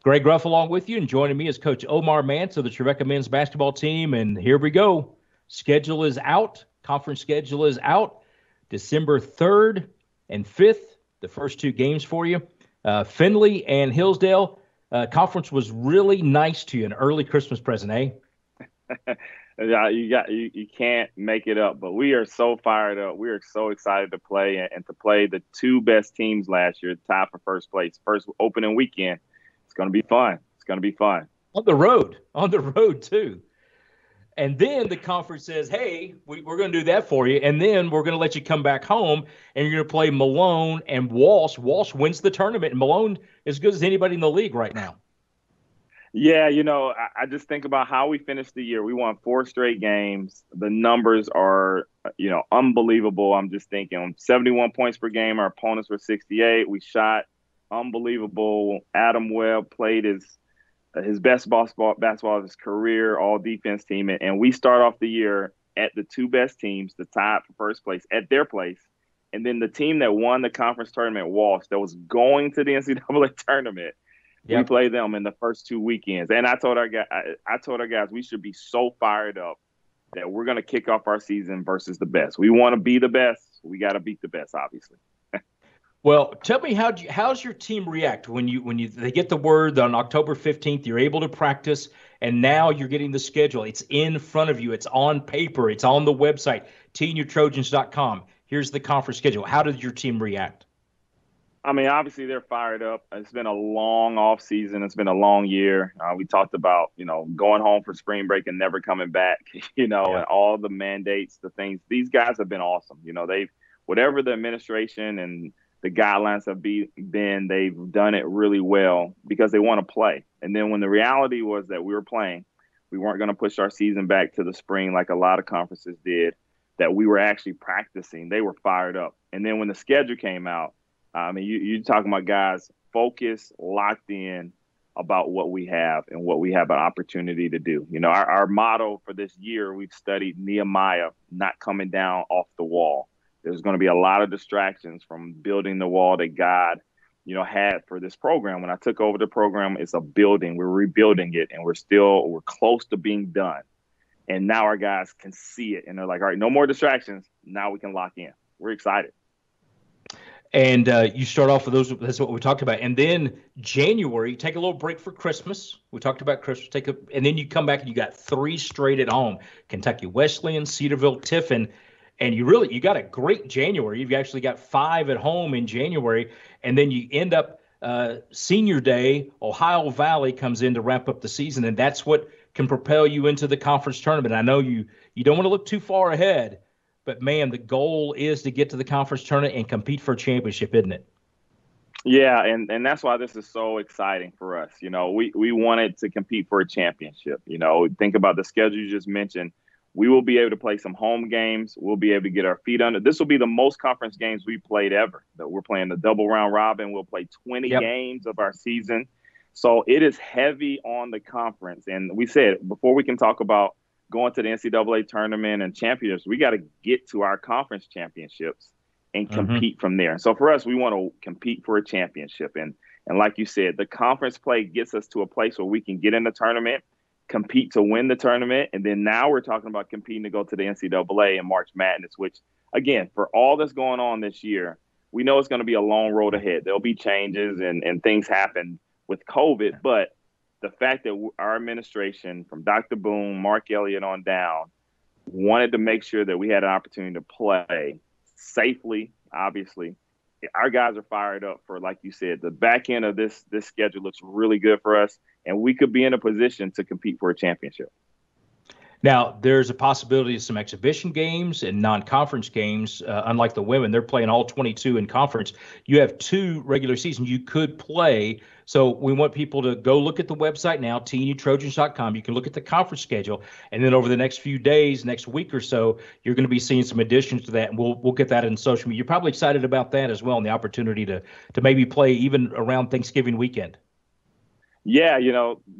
Greg Ruff along with you, and joining me is Coach Omar Mance of the Trevecca men's basketball team. And here we go. Schedule is out. Conference schedule is out. December 3rd and 5th, the first two games for you. Findlay and Hillsdale. Conference was really nice to you, an early Christmas present, eh? Yeah, you can't make it up, but we are so fired up. We are so excited to play and to play the two best teams last year, tied for first place, first opening weekend. It's going to be fun. It's going to be fun. On the road too. And then the conference says, hey, we're going to do that for you. And then we're going to let you come back home and you're going to play Malone and Walsh. Walsh wins the tournament, and Malone is as good as anybody in the league right now. Yeah, I just think about how we finished the year. We won 4 straight games. The numbers are, unbelievable. I'm just thinking 71 points per game. Our opponents were 68. We shot unbelievable. Adam Webb played his best basketball of his career, all defense team. And we start off the year at the two best teams, the tied for first place at their place. And then the team that won the conference tournament, Walsh, that was going to the NCAA tournament. Yep. We played them in the first 2 weekends. And I told our guys we should be so fired up that we're going to kick off our season versus the best. We want to be the best. We got to beat the best, obviously. Well, tell me how's your team react when they get the word on October 15th, you're able to practice, and now you're getting the schedule. It's in front of you. It's on paper. It's on the website, tnutrojans.com. Here's the conference schedule. How did your team react? I mean, obviously they're fired up. It's been a long off season. It's been a long year. We talked about, going home for spring break and never coming back, and all the mandates, the things. These guys have been awesome. Whatever the administration and the guidelines have been, they've done it really well because they want to play. And then when the reality was that we were playing, we weren't going to push our season back to the spring like a lot of conferences did, that we were actually practicing. They were fired up. And then when the schedule came out, you're talking about guys focused, locked in about what we have and what we have an opportunity to do. Our motto for this year, we've studied Nehemiah not coming down off the wall. There's going to be a lot of distractions from building the wall that God, had for this program. When I took over the program, it's a building. We're rebuilding it, and we're close to being done. And now our guys can see it, and they're like, all right, no more distractions. Now we can lock in. We're excited. And you start off with those. That's what we talked about. And then January, you take a little break for Christmas. We talked about Christmas. And then you come back and you got 3 straight at home: Kentucky Wesleyan, Cedarville, Tiffin. And you got a great January. You've actually got 5 at home in January. And then you end up Senior Day, Ohio Valley comes in to wrap up the season. And that's what can propel you into the conference tournament. I know you don't want to look too far ahead, but, man, the goal is to get to the conference tournament and compete for a championship, isn't it? Yeah, and that's why this is so exciting for us. We wanted to compete for a championship. Think about the schedule you just mentioned. We will be able to play some home games. We'll be able to get our feet under. This will be the most conference games we've played ever. We're playing the double round robin. We'll play 20 games of our season. So it is heavy on the conference. And we said before we can talk about going to the NCAA tournament and championships, we got to get to our conference championships and compete from there. So for us, we want to compete for a championship. And like you said, the conference play gets us to a place where we can get in the tournament, compete to win the tournament. And then now we're talking about competing to go to the NCAA and March Madness, which, again, for all that's going on this year, we know it's going to be a long road ahead. There'll be changes and things happen with COVID, but the fact that our administration, from Dr. Boone, Mark Elliott on down, wanted to make sure that we had an opportunity to play safely, obviously. Our guys are fired up for, like you said, the back end of this schedule looks really good for us, and we could be in a position to compete for a championship. Now, there's a possibility of some exhibition games and non-conference games. Unlike the women, they're playing all 22 in conference. You have 2 regular seasons you could play. So we want people to go look at the website now, tnutrojans.com. You can look at the conference schedule. And then over the next few days, next week or so, you're going to be seeing some additions to that. And we'll get that in social media. You're probably excited about that as well, and the opportunity to maybe play even around Thanksgiving weekend. Yeah,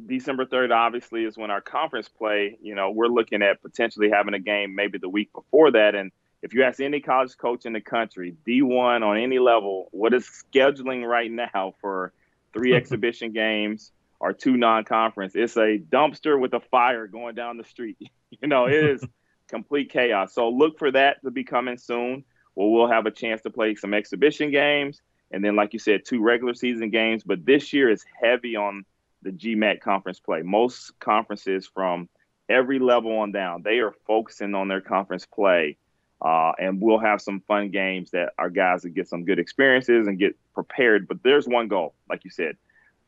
December 3rd obviously is when our conference play. We're looking at potentially having a game maybe the week before that. And if you ask any college coach in the country, D1 on any level, what is scheduling right now for 3 exhibition games our two non-conference. It's a dumpster with a fire going down the street. It is complete chaos. So look for that to be coming soon, where we'll have a chance to play some exhibition games. And then, like you said, 2 regular season games. But this year is heavy on the GMAC conference play. Most conferences from every level on down, they are focusing on their conference play. And we'll have some fun games that our guys will get some good experiences and get prepared. But there's one goal, like you said,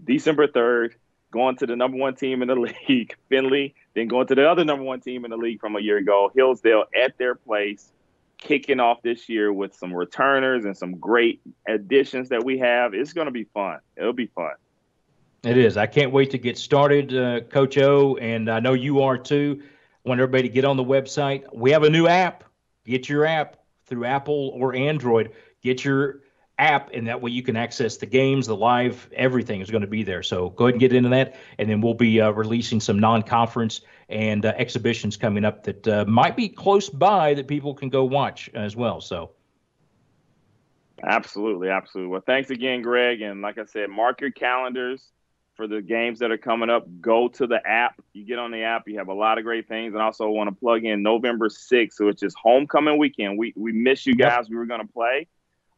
December 3rd, going to the number 1 team in the league, Findlay, then going to the other number 1 team in the league from a year ago, Hillsdale, at their place, kicking off this year with some returners and some great additions that we have. It's going to be fun. It'll be fun. It is. I can't wait to get started, Coach O, and I know you are too. I want everybody to get on the website. We have a new app. Get your app through Apple or Android. Get your app, and that way you can access the games, the live, everything is going to be there. So go ahead and get into that, and then we'll be releasing some non-conference and exhibitions coming up that might be close by that people can go watch as well. So. Absolutely. Well, thanks again, Greg. And like I said, mark your calendars for the games that are coming up. Go to the app. You get on the app, you have a lot of great things. And also want to plug in November 6th, which is homecoming weekend. We miss you guys. Yep. We were going to play.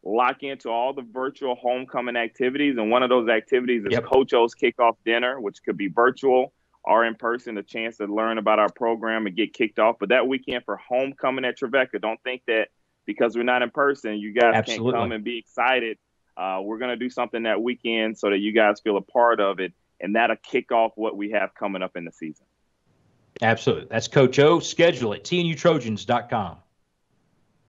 Lock into all the virtual homecoming activities. And one of those activities is Coach O's kickoff dinner, which could be virtual or in person, a chance to learn about our program and get kicked off. But that weekend for homecoming at Trevecca, don't think that because we're not in person, you guys can't come and be excited. We're going to do something that weekend so that you guys feel a part of it, and that'll kick off what we have coming up in the season. Absolutely. That's Coach O. Schedule it, tnutrojans.com.